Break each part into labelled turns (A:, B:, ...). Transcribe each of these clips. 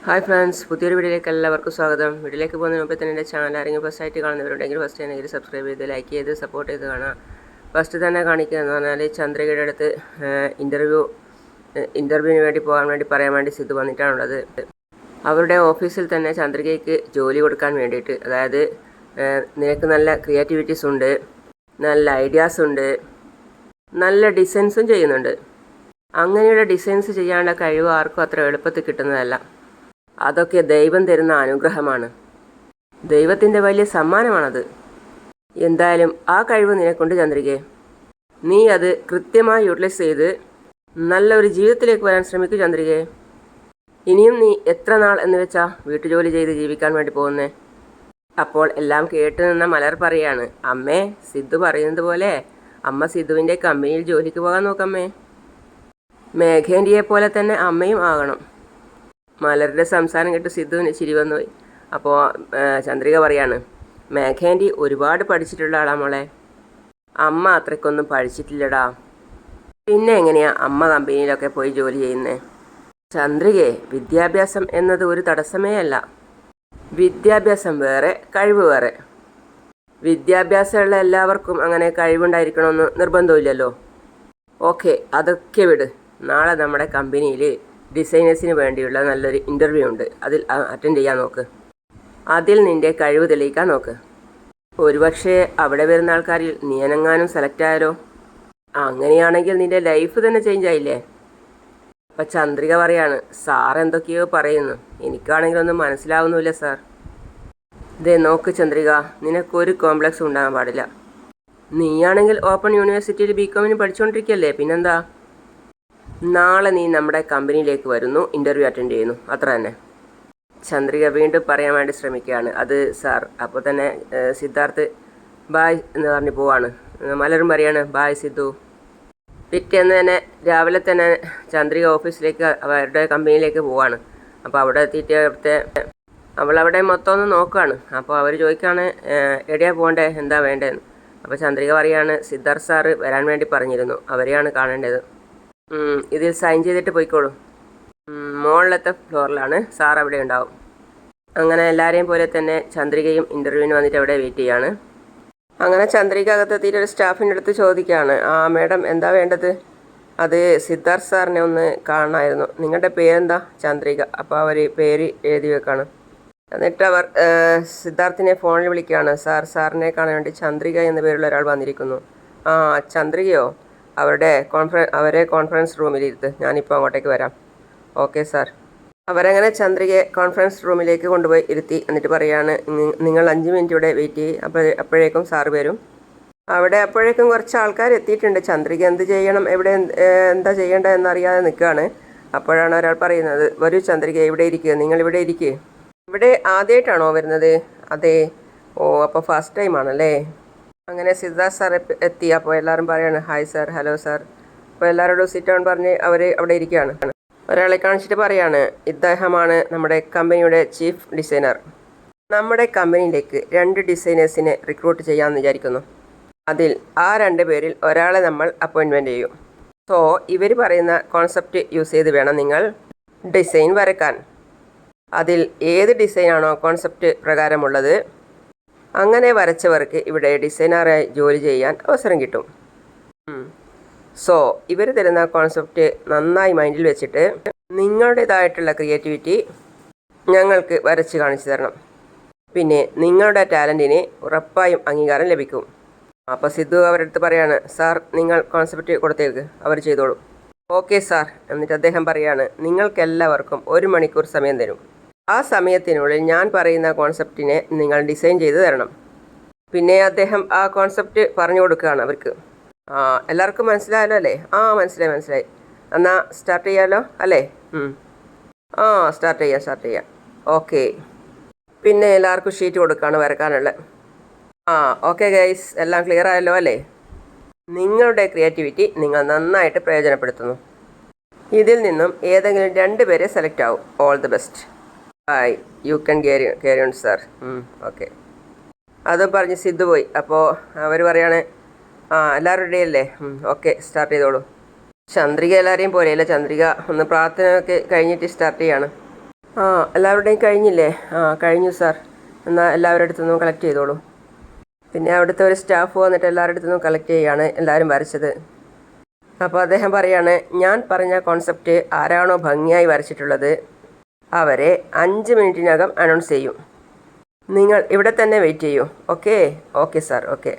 A: Hi friends, പുതിയൊരു വീഡിയോയിലേക്ക് എല്ലാവർക്കും സ്വാഗതം. വീഡിയോയിലേക്ക് പോകുന്നതിന് മുമ്പ് തന്നെ എൻ്റെ ചാനൽ ആരെങ്കിലും ഫസ്റ്റ് ആയിട്ട് കാണുന്നവരുണ്ടെങ്കിൽ ഫസ്റ്റ് ആണെങ്കിൽ സബ്സ്ക്രൈബ് ചെയ്ത് ലൈക്ക് ചെയ്ത് സപ്പോർട്ട് ചെയ്ത് കാണാം. ഫസ്റ്റ് തന്നെ കാണിക്കുക എന്ന് പറഞ്ഞാൽ ചന്ദ്രികയുടെ അടുത്ത് ഇൻ്റർവ്യൂവിന് വേണ്ടി പോകാൻ വേണ്ടി പറയാൻ വേണ്ടി സിദ്ധു വന്നിട്ടാണുള്ളത്. അവരുടെ ഓഫീസിൽ തന്നെ ചന്ദ്രികയ്ക്ക് ജോലി കൊടുക്കാൻ വേണ്ടിയിട്ട്, അതായത് നിനക്ക് നല്ല ക്രിയേറ്റിവിറ്റീസ് ഉണ്ട്, നല്ല ഐഡിയാസ് ഉണ്ട്, നല്ല ഡിസൈൻസും ചെയ്യുന്നുണ്ട്. അങ്ങനെയുള്ള ഡിസൈൻസ് ചെയ്യാനുള്ള കഴിവ് ആർക്കും അത്ര എളുപ്പത്തിൽ കിട്ടുന്നതല്ല. അതൊക്കെ ദൈവം തരുന്ന അനുഗ്രഹമാണ്. ദൈവത്തിൻ്റെ വലിയ സമ്മാനമാണത്. എന്തായാലും ആ കഴിവ് നിനക്കുണ്ട് ചന്ദ്രികയെ. നീ അത് കൃത്യമായി യൂട്ടിലൈസ് ചെയ്ത് നല്ലൊരു ജീവിതത്തിലേക്ക് വരാൻ ശ്രമിക്കൂ ചന്ദ്രികയെ. ഇനിയും നീ എത്ര നാൾ എന്ന് വെച്ചാൽ വീട്ടുജോലി ചെയ്ത് ജീവിക്കാൻ വേണ്ടി പോകുന്നേ? അപ്പോൾ എല്ലാം കേട്ടു നിന്ന മലർ പറയാണ്, അമ്മേ, സിദ്ധു പറയുന്നത് പോലെ അമ്മ സിദ്ധുവിൻ്റെ കമ്പനിയിൽ ജോലിക്ക് പോകാൻ നോക്കമ്മേ. മേഘേൻ്റിയെ പോലെ തന്നെ അമ്മയും ആകണം. മലരുടെ സംസാരം കേട്ട് സിദ്ധുവിന് ചിരി വന്നുപോയി. അപ്പോൾ ചന്ദ്രിക പറയാണ്, മേഘേൻ്റി ഒരുപാട് പഠിച്ചിട്ടുള്ള ആളാ മോളെ. അമ്മ അത്രയ്ക്കൊന്നും പഠിച്ചിട്ടില്ലടാ. പിന്നെ എങ്ങനെയാ അമ്മ കമ്പനിയിലൊക്കെ പോയി ജോലി ചെയ്യുന്നേ? ചന്ദ്രികയെ, വിദ്യാഭ്യാസം എന്നത് ഒരു തടസ്സമേ അല്ല. വിദ്യാഭ്യാസം വേറെ, കഴിവ് വേറെ. വിദ്യാഭ്യാസമുള്ള എല്ലാവർക്കും അങ്ങനെ കഴിവുണ്ടായിരിക്കണമെന്ന് നിർബന്ധമില്ലല്ലോ. ഓക്കെ, അതൊക്കെ വിട്. നാളെ നമ്മുടെ കമ്പനിയിൽ ഡിസൈനേഴ്സിന് വേണ്ടിയുള്ള നല്ലൊരു ഇൻ്റർവ്യൂ ഉണ്ട്. അതിൽ അറ്റൻഡ് ചെയ്യാൻ നോക്ക്. അതിൽ നിൻ്റെ കഴിവ് തെളിയിക്കാൻ നോക്ക്. ഒരുപക്ഷെ അവിടെ വരുന്ന ആൾക്കാരിൽ നീ എങ്ങാനും സെലക്ട് ആയാലോ? അങ്ങനെയാണെങ്കിൽ നിൻ്റെ ലൈഫ് തന്നെ ചേഞ്ച് ആയില്ലേ? അപ്പം ചന്ദ്രിക പറയാണ്, സാർ എന്തൊക്കെയോ പറയുന്നു, എനിക്കാണെങ്കിലൊന്നും മനസ്സിലാവുന്നില്ല സാർ. ഇതേ നോക്ക് ചന്ദ്രിക, നിനക്കൊരു കോംപ്ലക്സ് ഉണ്ടാകാൻ പാടില്ല. നീയാണെങ്കിൽ ഓപ്പൺ യൂണിവേഴ്സിറ്റിയിൽ ബികോമിന് പഠിച്ചുകൊണ്ടിരിക്കുകയല്ലേ, പിന്നെന്താ? നാളെ നീ നമ്മുടെ കമ്പനിയിലേക്ക് വരുന്നു, ഇൻ്റർവ്യൂ അറ്റൻഡ് ചെയ്യുന്നു, അത്ര തന്നെ. ചന്ദ്രിക വീണ്ടും പറയാൻ വേണ്ടി ശ്രമിക്കുകയാണ്, അത് സാർ. അപ്പോൾ തന്നെ സിദ്ധാർത്ഥ് ബായ് എന്ന് പറഞ്ഞ് പോവാണ്. മലരും പറയാണ്, ബായ് സിദ്ധു. പിറ്റേന്ന് തന്നെ രാവിലെ തന്നെ ചന്ദ്രിക ഓഫീസിലേക്ക്, അവരുടെ കമ്പനിയിലേക്ക് പോവാണ്. അപ്പോൾ അവിടെ എത്തിയിട്ട് അവളവിടെ മൊത്തം ഒന്ന് നോക്കുകയാണ്. അപ്പോൾ അവർ ചോദിക്കുകയാണ്, എവിടെയാണ് പോകണ്ടേ, എന്താ വേണ്ടതെന്ന്. അപ്പോൾ ചന്ദ്രിക പറയാണ്, സിദ്ധാർത്ഥ് സാറ് വരാൻ വേണ്ടി പറഞ്ഞിരുന്നു, അവരെയാണ് കാണേണ്ടത്. ഇതിൽ സൈൻ ചെയ്തിട്ട് പോയിക്കോളൂ. മുകളിലത്തെ ഫ്ലോറിലാണ്, സാർ അവിടെ ഉണ്ടാവും. അങ്ങനെ എല്ലാവരെയും പോലെ തന്നെ ചന്ദ്രികയും ഇൻ്റർവ്യൂവിന് വന്നിട്ട് അവിടെ വെയിറ്റ് ചെയ്യാണ്. അങ്ങനെ ചന്ദ്രിക അകത്തെത്തിയിട്ട് ഒരു സ്റ്റാഫിൻ്റെ അടുത്ത് ചോദിക്കുകയാണ്, മാഡം എന്താ വേണ്ടത്? അത് സിദ്ധാർത്ഥ് സാറിനെ ഒന്ന് കാണണമായിരുന്നു. നിങ്ങളുടെ പേരെന്താ? ചന്ദ്രിക. അപ്പോൾ അവർ പേര് എഴുതി വെക്കാണ്. എന്നിട്ട് അവർ സിദ്ധാർത്ഥിനെ ഫോണിൽ വിളിക്കുകയാണ്, സാറിനെ കാണാൻ വേണ്ടി ചന്ദ്രിക എന്ന പേരുള്ള ഒരാൾ വന്നിരിക്കുന്നു. ചന്ദ്രികയോ? അവരെ കോൺഫറൻസ് റൂമിലിരുത്ത്, ഞാനിപ്പോൾ അങ്ങോട്ടേക്ക് വരാം. Okay sir. അവരങ്ങനെ ചന്ദ്രികയെ കോൺഫറൻസ് റൂമിലേക്ക് കൊണ്ടുപോയി ഇരുത്തി. എന്നിട്ട് പറയാണ്, നിങ്ങൾ 5 മിനിറ്റ് ഇവിടെ വെയിറ്റ് ചെയ്യും, അപ്പോഴേക്കും സാറ് വരും. അവിടെ അപ്പോഴേക്കും കുറച്ച് ആൾക്കാർ എത്തിയിട്ടുണ്ട്. ചന്ദ്രിക എന്ത് ചെയ്യണം, എന്താ ചെയ്യേണ്ടത് എന്നറിയാതെ നിൽക്കുകയാണ്. അപ്പോഴാണ് ഒരാൾ പറയുന്നത്, വരൂ ചന്ദ്രിക, ഇവിടെ ഇരിക്കുക, നിങ്ങളിവിടെ ഇരിക്കുക. ഇവിടെ ആദ്യമായിട്ടാണോ വരുന്നത്? അതെ. ഓ, അപ്പോൾ ഫസ്റ്റ് ടൈം ആണല്ലേ? അങ്ങനെ സിദ്ധാർത്ഥ് സാർ എത്തി. അപ്പോൾ എല്ലാവരും പറയാണ്, ഹായ് സാർ, ഹലോ സാർ. അപ്പോൾ എല്ലാവരോടും സിറ്റ് ഡൗൺ പറഞ്ഞ് അവർ അവിടെ ഇരിക്കുകയാണ്. ഒരാളെ കാണിച്ചിട്ട് പറയാണ്, ഇദ്ദേഹമാണ് നമ്മുടെ കമ്പനിയുടെ ചീഫ് ഡിസൈനർ. നമ്മുടെ കമ്പനിയിലേക്ക് 2 ഡിസൈനേഴ്സിനെ റിക്രൂട്ട് ചെയ്യാമെന്ന് വിചാരിക്കുന്നു. അതിൽ ആ 2 പേരിൽ ഒരാളെ നമ്മൾ അപ്പോയിൻറ്റ്മെൻറ്റ് ചെയ്യും. സോ ഇവർ പറയുന്ന കോൺസെപ്റ്റ് യൂസ് ചെയ്ത് വേണം നിങ്ങൾ ഡിസൈൻ വരയ്ക്കാൻ. അതിൽ ഏത് ഡിസൈനാണോ കോൺസെപ്റ്റ് പ്രകാരമുള്ളത്, അങ്ങനെ വരച്ചവർക്ക് ഇവിടെ ഡിസൈനറായി ജോലി ചെയ്യാൻ അവസരം കിട്ടും. സോ ഇവർ തരുന്ന കോൺസെപ്റ്റ് നന്നായി മൈൻഡിൽ വെച്ചിട്ട് നിങ്ങളുടേതായിട്ടുള്ള ക്രിയേറ്റിവിറ്റി ഞങ്ങൾക്ക് വരച്ച് കാണിച്ചു തരണം. പിന്നെ നിങ്ങളുടെ ടാലൻറ്റിന് ഉറപ്പായും അംഗീകാരം ലഭിക്കും. അപ്പോൾ സിദ്ധു അവരുടെ അടുത്ത് പറയാണ്, സാർ നിങ്ങൾ കോൺസെപ്റ്റ് കൊടുത്തേക്ക്, അവർ ചെയ്തോളും. Okay sir. എന്നിട്ട് അദ്ദേഹം പറയാണ്, നിങ്ങൾക്കെല്ലാവർക്കും 1 മണിക്കൂർ സമയം തരും. ആ സമയത്തിനുള്ളിൽ ഞാൻ പറയുന്ന കോൺസെപ്റ്റിനെ നിങ്ങൾ ഡിസൈൻ ചെയ്ത് തരണം. പിന്നെ അദ്ദേഹം ആ കോൺസെപ്റ്റ് പറഞ്ഞു കൊടുക്കുകയാണ് അവർക്ക്. എല്ലാവർക്കും മനസ്സിലായല്ലോ അല്ലേ? മനസ്സിലായി. എന്നാൽ സ്റ്റാർട്ട് ചെയ്യാമല്ലോ അല്ലേ? സ്റ്റാർട്ട് ചെയ്യാം. ഓക്കെ. പിന്നെ എല്ലാവർക്കും ഷീറ്റ് കൊടുക്കുകയാണ് വരക്കാനുള്ളത്. ഓക്കെ ഗൈസ്, എല്ലാം ക്ലിയർ ആയല്ലോ അല്ലേ? നിങ്ങളുടെ ക്രിയേറ്റിവിറ്റി നിങ്ങൾ നന്നായിട്ട് പ്രയോജനപ്പെടുത്തുന്നു. ഇതിൽ നിന്നും ഏതെങ്കിലും 2 പേരെ സെലക്ട് ആവും. All the best. Hi, you can carry on sir. Okay. അതും പറഞ്ഞ് സിദ്ധു പോയി. അപ്പോൾ അവർ പറയാണ്, എല്ലാവരും റെഡി അല്ലേ? ഓക്കെ, സ്റ്റാർട്ട് ചെയ്തോളൂ. ചന്ദ്രിക എല്ലാവരെയും പോലെയല്ല, ചന്ദ്രിക ഒന്ന് പ്രാർത്ഥന ഒക്കെ കഴിഞ്ഞിട്ട് സ്റ്റാർട്ട് ചെയ്യാണ്. ആ എല്ലാവരുടെയും കഴിഞ്ഞില്ലേ? കഴിഞ്ഞു സാർ. എന്നാൽ എല്ലാവരുടെ അടുത്തു നിന്നും കളക്ട് ചെയ്തോളൂ. പിന്നെ അവിടുത്തെ ഒരു സ്റ്റാഫ് വന്നിട്ട് എല്ലാവരുടെ അടുത്തു നിന്നും കളക്ട് ചെയ്യുകയാണ് എല്ലാവരും വരച്ചത്. അപ്പോൾ അദ്ദേഹം പറയാണ്, ഞാൻ പറഞ്ഞ കോൺസെപ്റ്റ് ആരാണോ ഭംഗിയായി വരച്ചിട്ടുള്ളത് അവരെ 5 മിനിറ്റിനകം അനൗൺസ് ചെയ്യും. നിങ്ങൾ ഇവിടെ തന്നെ വെയിറ്റ് ചെയ്യൂ. ഓക്കെ? Okay sir, okay.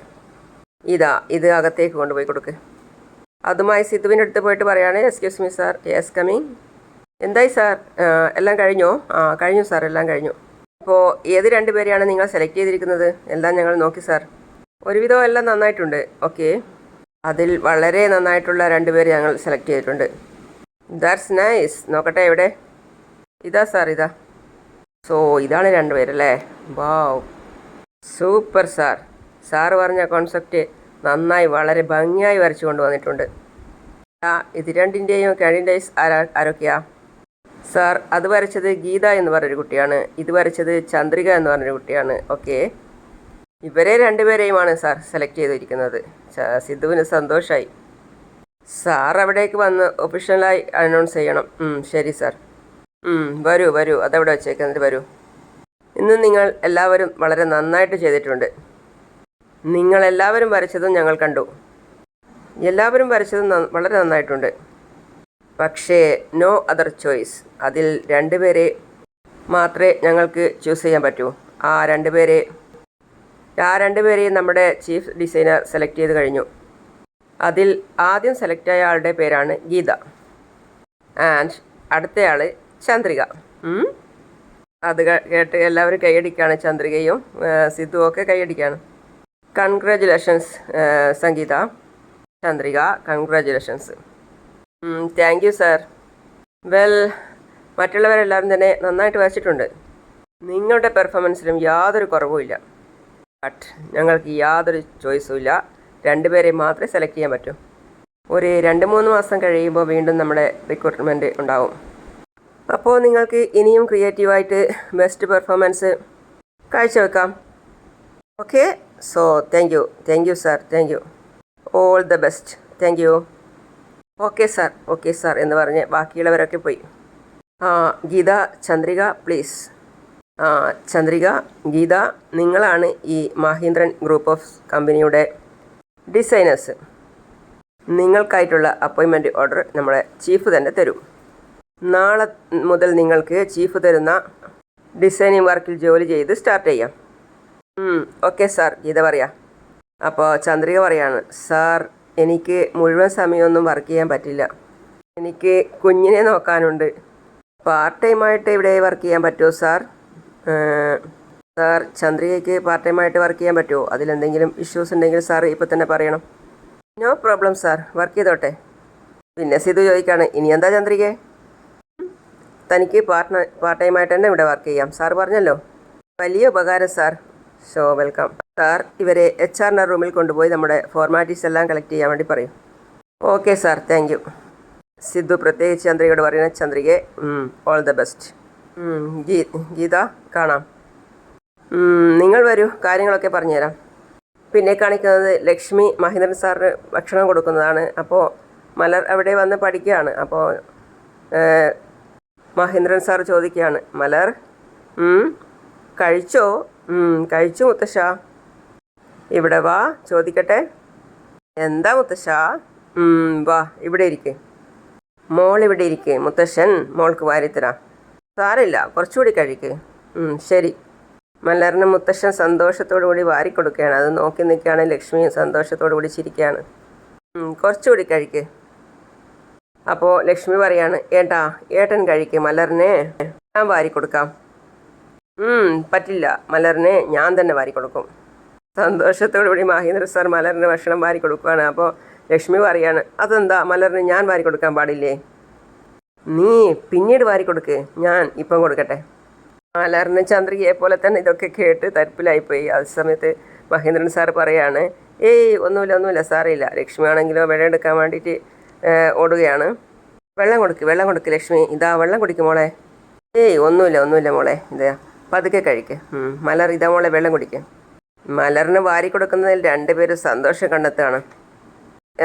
A: ഇത് അകത്തേക്ക് കൊണ്ടുപോയി കൊടുക്ക്. അതുമായി സിദ്ധുവിൻ്റെ അടുത്ത് പോയിട്ട് പറയാണ്, excuse me sir. Yes, coming. എന്തായി സാർ, എല്ലാം കഴിഞ്ഞോ? കഴിഞ്ഞു സാർ, എല്ലാം കഴിഞ്ഞു. അപ്പോൾ ഏത് 2 പേരെയാണ് നിങ്ങൾ സെലക്ട് ചെയ്തിരിക്കുന്നത്? എല്ലാം ഞങ്ങൾ നോക്കി സാർ. ഒരുവിധം എല്ലാം നന്നായിട്ടുണ്ട്. ഓക്കെ, അതിൽ വളരെ നന്നായിട്ടുള്ള 2 പേര് ഞങ്ങൾ സെലക്ട് ചെയ്തിട്ടുണ്ട്. That's nice. നോക്കട്ടെ എവിടെ? ഇതാ സാർ, ഇതാ. സോ ഇതാണ് 2 പേരല്ലേ? വാവ്, സൂപ്പർ സാർ. സാറ് പറഞ്ഞ കോൺസെപ്റ്റ് നന്നായി വളരെ ഭംഗിയായി വരച്ചു കൊണ്ടുവന്നിട്ടുണ്ട്. ഇത് 2ൻ്റെയും കാൻഡിഡേറ്റ്സ് ആരൊക്കെയാ? സാർ, അത് വരച്ചത് ഗീത എന്ന് പറഞ്ഞൊരു കുട്ടിയാണ്. ഇത് വരച്ചത് ചന്ദ്രിക എന്ന് പറഞ്ഞൊരു കുട്ടിയാണ്. ഓക്കെ, ഇവരെ 2 പേരെയുമാണ് സാർ സെലക്ട് ചെയ്തിരിക്കുന്നത്. സിദ്ധുവിന് സന്തോഷമായി. സാർ അവിടേക്ക് വന്ന് ഒഫീഷ്യലായി അനൗൺസ് ചെയ്യണം. ശരി സാർ. വരൂ, അതവിടെ വെച്ചേക്കുന്നത്. വരൂ. ഇന്ന് നിങ്ങൾ എല്ലാവരും വളരെ നന്നായിട്ട് ചെയ്തിട്ടുണ്ട്. നിങ്ങളെല്ലാവരും വരച്ചതും ഞങ്ങൾ കണ്ടു. എല്ലാവരും വരച്ചതും വളരെ നന്നായിട്ടുണ്ട്. പക്ഷേ നോ അതർ ചോയ്സ്. അതിൽ 2 പേരെ മാത്രമേ ഞങ്ങൾക്ക് ചൂസ് ചെയ്യാൻ പറ്റൂ. ആ 2 പേരെയും നമ്മുടെ ചീഫ് ഡിസൈനർ സെലക്ട് ചെയ്ത് കഴിഞ്ഞു. അതിൽ ആദ്യം സെലക്റ്റായ ആളുടെ പേരാണ് ഗീത, ആൻഡ് അടുത്തയാൾ ചന്ദ്രിക. അത് കേട്ട് എല്ലാവരും കൈയടിക്കുകയാണ്. ചന്ദ്രികയും സിദ്ധുവും ഒക്കെ കൈയടിക്കുകയാണ്. Congratulations Sangeetha, Chandrika, congratulations. Thank you sir. Well, മറ്റുള്ളവരെല്ലാവരും തന്നെ നന്നായിട്ട് വരച്ചിട്ടുണ്ട്. നിങ്ങളുടെ പെർഫോമൻസിലും യാതൊരു കുറവുമില്ല. ബട്ട് ഞങ്ങൾക്ക് യാതൊരു ചോയ്സും ഇല്ല. 2 പേരെ മാത്രമേ സെലക്ട് ചെയ്യാൻ പറ്റൂ. ഒരു 2-3 മാസം കഴിയുമ്പോൾ വീണ്ടും നമ്മുടെ റിക്രൂട്ട്മെൻറ്റ് ഉണ്ടാവും. അപ്പോൾ നിങ്ങൾക്ക് ഇനിയും ക്രിയേറ്റീവായിട്ട് ബെസ്റ്റ് പെർഫോമൻസ് കാഴ്ചവെക്കാം. Okay, so thank you sir. Thank you. All the best. Thank you. Okay sir എന്ന് പറഞ്ഞ് ബാക്കിയുള്ളവരൊക്കെ പോയി. ഗീത, ചന്ദ്രിക പ്ലീസ്. ചന്ദ്രിക, ഗീത, നിങ്ങളാണ് ഈ മഹീന്ദ്രൻ ഗ്രൂപ്പ് ഓഫ് കമ്പനിയുടെ ഡിസൈനേഴ്സ്. നിങ്ങൾക്കായിട്ടുള്ള അപ്പോയിൻമെൻറ്റ് ഓർഡർ നമ്മുടെ ചീഫ് തന്നെ തരും. നാളെ മുതൽ നിങ്ങൾക്ക് ചീഫ് തരുന്ന ഡിസൈനിങ് വർക്കിൽ ജോലി ചെയ്ത് സ്റ്റാർട്ട് ചെയ്യാം. ഓക്കെ സാർ, ഗീത പറയാം. അപ്പോൾ ചന്ദ്രിക പറയാണ്, സാർ എനിക്ക് മുഴുവൻ സമയമൊന്നും വർക്ക് ചെയ്യാൻ പറ്റില്ല. എനിക്ക് കുഞ്ഞിനെ നോക്കാനുണ്ട്. പാർട്ട് ടൈമായിട്ട് ഇവിടെ വർക്ക് ചെയ്യാൻ പറ്റുമോ സാർ? സാർ, ചന്ദ്രികയ്ക്ക് പാർട്ട് ടൈമായിട്ട് വർക്ക് ചെയ്യാൻ പറ്റുമോ? അതിലെന്തെങ്കിലും ഇഷ്യൂസ് ഉണ്ടെങ്കിൽ സാർ ഇപ്പോൾ തന്നെ പറയണം. നോ പ്രോബ്ലം സാർ, വർക്ക് ചെയ്തോട്ടെ. പിന്നെ സിധു ചോദിക്കുകയാണ്, ഇനി എന്താ ചന്ദ്രികയെ? തനിക്ക് പാർട്ട് ടൈമായിട്ട് തന്നെ ഇവിടെ വർക്ക് ചെയ്യാം. സാർ പറഞ്ഞല്ലോ. വലിയ ഉപകാരം സാർ. So welcome sir. ഇവരെ HR റൂമിൽ കൊണ്ടുപോയി നമ്മുടെ ഫോർമാലിറ്റീസ് എല്ലാം കളക്ട് ചെയ്യാൻ വേണ്ടി പറയും. Okay sir, thank U. Sidhu പ്രത്യേകിച്ച് ചന്ദ്രികയോട് പറയുന്ന, ചന്ദ്രികയെ ഓൾ ദ ബെസ്റ്റ്. ഗീത, കാണാം. നിങ്ങൾ വരൂ, കാര്യങ്ങളൊക്കെ പറഞ്ഞുതരാം. പിന്നെ കാണിക്കുന്നത് ലക്ഷ്മി മഹേന്ദ്രൻ സാറിന് ഭക്ഷണം കൊടുക്കുന്നതാണ്. അപ്പോൾ മലർ അവിടെ വന്ന് പഠിക്കുകയാണ്. അപ്പോൾ മഹേന്ദ്രൻ സാർ ചോദിക്കുകയാണ്, മലർ കഴിച്ചോ? കഴിച്ചു മുത്തശ്ശ. ഇവിടെ വാ, ചോദിക്കട്ടെ. എന്താ മുത്തശ്ശ? വാ, ഇവിടെ ഇരിക്ക്. മോൾ ഇവിടെ ഇരിക്ക്, മുത്തശ്ശൻ മോൾക്ക് വാരിത്തരാം. സാരമില്ല, കുറച്ചുകൂടി കഴിക്ക്. ശരി. മലറിന് മുത്തശ്ശൻ സന്തോഷത്തോടു കൂടി വാരിക്കൊടുക്കുകയാണ്. അത് നോക്കി നിൽക്കുകയാണ് ലക്ഷ്മി. സന്തോഷത്തോടു കൂടി ചിരിക്കുകയാണ്. കുറച്ചുകൂടി കഴിക്ക്. അപ്പോൾ ലക്ഷ്മി പറയാണ്, ഏട്ടൻ കഴിക്ക്, മലറിനെ ഞാൻ വാരിക്കൊടുക്കാം. പറ്റില്ല, മലറിനെ ഞാൻ തന്നെ വാരിക്കൊടുക്കും. സന്തോഷത്തോടു കൂടി മഹേന്ദ്ര സാർ മലറിന് ഭക്ഷണം വാരിക്കൊടുക്കുകയാണ്. അപ്പോൾ ലക്ഷ്മി പറയാണ്, അതെന്താ മലറിന് ഞാൻ വാരിക്കൊടുക്കാൻ പാടില്ലേ? നീ പിന്നീട് വാരിക്കൊടുക്ക്, ഞാൻ ഇപ്പം കൊടുക്കട്ടെ. മലറിന് ചന്ദ്രികയെ പോലെ തന്നെ ഇതൊക്കെ കേട്ട് തരിപ്പിലായിപ്പോയി. ആ സമയത്ത് മഹേന്ദ്രൻ സാർ പറയാണ്, ഒന്നുമില്ല സാറില്ല. ലക്ഷ്മി ആണെങ്കിലോ വെള്ളം എടുക്കാൻ വേണ്ടിയിട്ട് ഓടുകയാണ്. വെള്ളം കൊടുക്ക് ലക്ഷ്മി. ഇതാ വെള്ളം കുടിക്കും മോളെ. ഒന്നുമില്ല മോളെ, ഇതാ പതുക്കെ കഴിക്ക്. മലർ, ഇതാ മോളെ വെള്ളം കുടിക്കുക. മലറിന് വാരി കൊടുക്കുന്നതിൽ 2 പേരും സന്തോഷം കണ്ടെത്തുകയാണ്.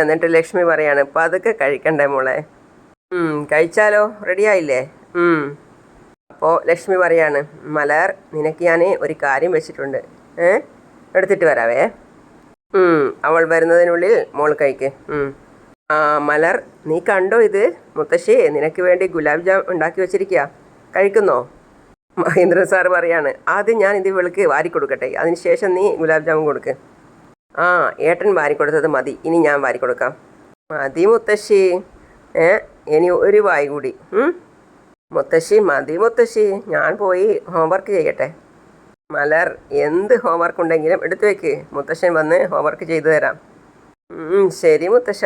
A: എന്നിട്ട് ലക്ഷ്മി പറയാണ്, പതുക്കെ കഴിക്കണ്ടേ മോളെ? കഴിച്ചാലോ? റെഡിയായില്ലേ? അപ്പോൾ ലക്ഷ്മി പറയാണ്, മലർ നിനക്ക് ഞാൻ ഒരു കാര്യം വെച്ചിട്ടുണ്ട്, എടുത്തിട്ട് വരാവേ. അവൾ വരുന്നതിനുള്ളിൽ മോൾ കഴിക്ക്. ആ മലർ, നീ കണ്ടോ ഇത്? മുത്തശ്ശി നിനക്ക് വേണ്ടി ഗുലാബ് ജാം ഉണ്ടാക്കി വെച്ചിരിക്കുക, കഴിക്കുന്നോ? മഹേന്ദ്രൻ സാറ് പറയാണ്, ആദ്യം ഞാൻ ഇത് ഇവൾക്ക് വാരിക്കൊടുക്കട്ടെ, അതിനുശേഷം നീ ഗുലാബ് ജാമുൻ കൊടുക്ക്. ആ ഏട്ടൻ വാരിക്കൊടുത്തത് മതി, ഇനി ഞാൻ വാരിക്കൊടുക്കാം. മതി മുത്തശ്ശി, ഇനി ഒരു വായി കൂടി. മുത്തശ്ശി മതി മുത്തശ്ശി, ഞാൻ പോയി ഹോംവർക്ക് ചെയ്യട്ടെ. മലർ, എന്ത് ഹോംവർക്ക് ഉണ്ടെങ്കിലും എടുത്തു വെക്ക്, മുത്തശ്ശൻ വന്ന് ഹോംവർക്ക് ചെയ്തു തരാം. ശരി മുത്തശ്ശ.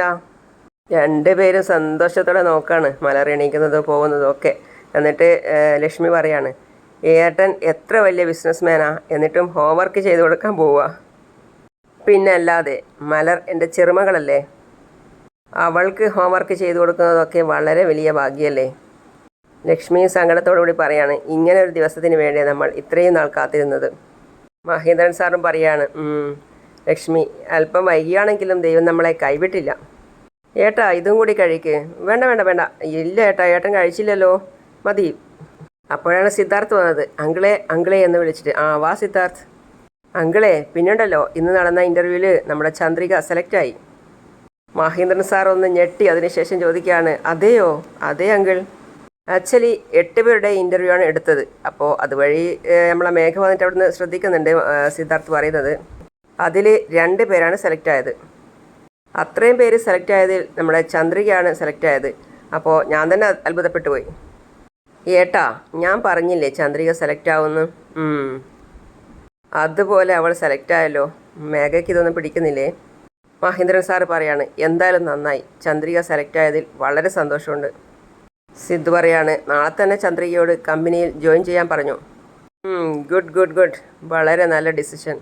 A: രണ്ടുപേരും സന്തോഷത്തോടെ നോക്കാണ് മലർ എണീക്കുന്നതും പോകുന്നതും ഒക്കെ. എന്നിട്ട് ലക്ഷ്മി പറയാണ്, ഏട്ടൻ എത്ര വലിയ ബിസിനസ്മാനാ, എന്നിട്ടും ഹോംവർക്ക് ചെയ്ത് കൊടുക്കാൻ പോവുക. പിന്നെ അല്ലാതെ, മലർ എൻ്റെ ചെറുമകളല്ലേ, അവൾക്ക് ഹോംവർക്ക് ചെയ്തു കൊടുക്കുന്നതൊക്കെ വളരെ വലിയ ഭാഗ്യമല്ലേ. ലക്ഷ്മി സങ്കടത്തോടുകൂടി പറയാണ്, ഇങ്ങനെ ഒരു ദിവസത്തിന് വേണ്ടി നമ്മൾ ഇത്രയും നാൾ കാത്തിരുന്നത്. മഹേന്ദ്രൻ സാറും പറയാണ്, ലക്ഷ്മി അല്പം വൈകിയാണെങ്കിലും ദൈവം നമ്മളെ കൈവിട്ടില്ല. ഏട്ടാ ഇതും കൂടി കഴിക്ക്. വേണ്ട വേണ്ട വേണ്ട. ഇല്ല ഏട്ടാ, ഏട്ടൻ കഴിച്ചില്ലല്ലോ, മതി. അപ്പോഴാണ് സിദ്ധാർത്ഥ് വന്നത്. അങ്കിളെ അങ്കിളെ എന്ന് വിളിച്ചിട്ട്. ആ വാ സിദ്ധാർത്ഥ്. അങ്കിളെ, പിന്നുണ്ടല്ലോ ഇന്ന് നടന്ന ഇൻ്റർവ്യൂവിൽ നമ്മുടെ ചന്ദ്രിക സെലക്റ്റായി. മഹേന്ദ്രൻ സാർ ഒന്ന് ഞെട്ടി അതിനുശേഷം ചോദിക്കുകയാണ്, അതെയോ? അതെ അങ്കിൾ. ആക്ച്വലി 8 പേരുടെ ഇൻ്റർവ്യൂ ആണ് എടുത്തത്. അപ്പോൾ അതുവഴി നമ്മളെ മേഘ വന്നിട്ട് അവിടുന്ന് ശ്രദ്ധിക്കുന്നുണ്ട് സിദ്ധാർത്ഥ് പറയുന്നത്. അതിൽ 2 പേരാണ് സെലക്ട് ആയത്. അത്രയും പേര് സെലക്ട് ആയതിൽ നമ്മുടെ ചന്ദ്രികയാണ് സെലക്ട് ആയത്. അപ്പോൾ ഞാൻ തന്നെ അത്ഭുതപ്പെട്ടു പോയി. ഏട്ടാ, ഞാൻ പറഞ്ഞില്ലേ ചന്ദ്രിക സെലക്ട് ആവുമെന്ന്. അതുപോലെ അവൾ സെലക്ട് ആയല്ലോ. മേഘയ്ക്ക് ഇതൊന്നും പിടിക്കുന്നില്ലേ? മഹേന്ദ്രൻ സാറ് പറയാണ്, എന്തായാലും നന്നായി, ചന്ദ്രിക സെലക്ട് ആയതിൽ വളരെ സന്തോഷമുണ്ട്. സിദ്ധു പറയാണ്, നാളെ തന്നെ ചന്ദ്രികയോട് കമ്പനിയിൽ ജോയിൻ ചെയ്യാൻ പറഞ്ഞു. ഗുഡ് ഗുഡ് ഗുഡ്, വളരെ നല്ല ഡിസിഷൻ.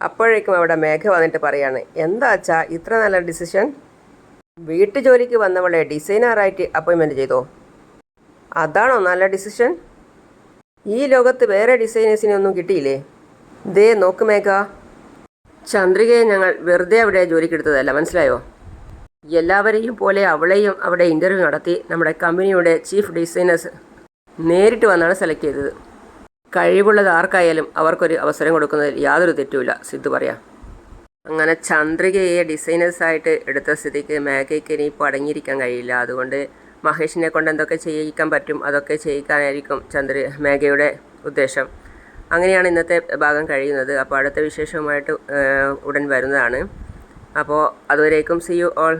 A: അപ്പോഴേക്കും അവിടെ മേഘ വന്നിട്ട് പറയാണ്, എന്താ അച്ഛാ ഇത്ര നല്ല ഡിസിഷൻ? വീട്ടു ജോലിക്ക് വന്നവളെ ഡിസൈനറായിട്ട് അപ്പോയിൻമെൻറ്റ് ചെയ്തോ? അതാണോ നല്ല ഡിസിഷൻ? ഈ ലോകത്ത് വേറെ ഡിസൈനേഴ്സിനൊന്നും കിട്ടിയില്ലേ? ദേ നോക്ക് മേഘ, ചന്ദ്രികയെ ഞങ്ങൾ വെറുതെ അവിടെ ജോലിക്കെടുത്തതല്ല, മനസ്സിലായോ? എല്ലാവരെയും പോലെ അവളെയും അവിടെ ഇൻ്റർവ്യൂ നടത്തി നമ്മുടെ കമ്പനിയുടെ ചീഫ് ഡിസൈനേഴ്സ് നേരിട്ട് വന്നാണ് സെലക്ട് ചെയ്തത്. കഴിവുള്ളത് ആർക്കായാലും അവർക്കൊരു അവസരം കൊടുക്കുന്നതിൽ യാതൊരു തെറ്റുമില്ല, സിദ്ധു പറയാം. അങ്ങനെ ചന്ദ്രികയെ ഡിസൈനേഴ്സായിട്ട് എടുത്ത സ്ഥിതിക്ക് മേഘയ്ക്ക് ഇനിയിപ്പോൾ അടങ്ങിയിരിക്കാൻ കഴിയില്ല. അതുകൊണ്ട് മഹേഷിനെ കൊണ്ട് എന്തൊക്കെ ചെയ്യിക്കാൻ പറ്റും അതൊക്കെ ചെയ്യിക്കാനായിരിക്കും മേഘയുടെ ഉദ്ദേശം. അങ്ങനെയാണ് ഇന്നത്തെ ഭാഗം കഴിയുന്നത്. അപ്പോൾ അടുത്ത വിശേഷവുമായിട്ട് ഉടൻ വരുന്നതാണ്. അപ്പോൾ അതുവരേക്കും സീ യു ഓൾ.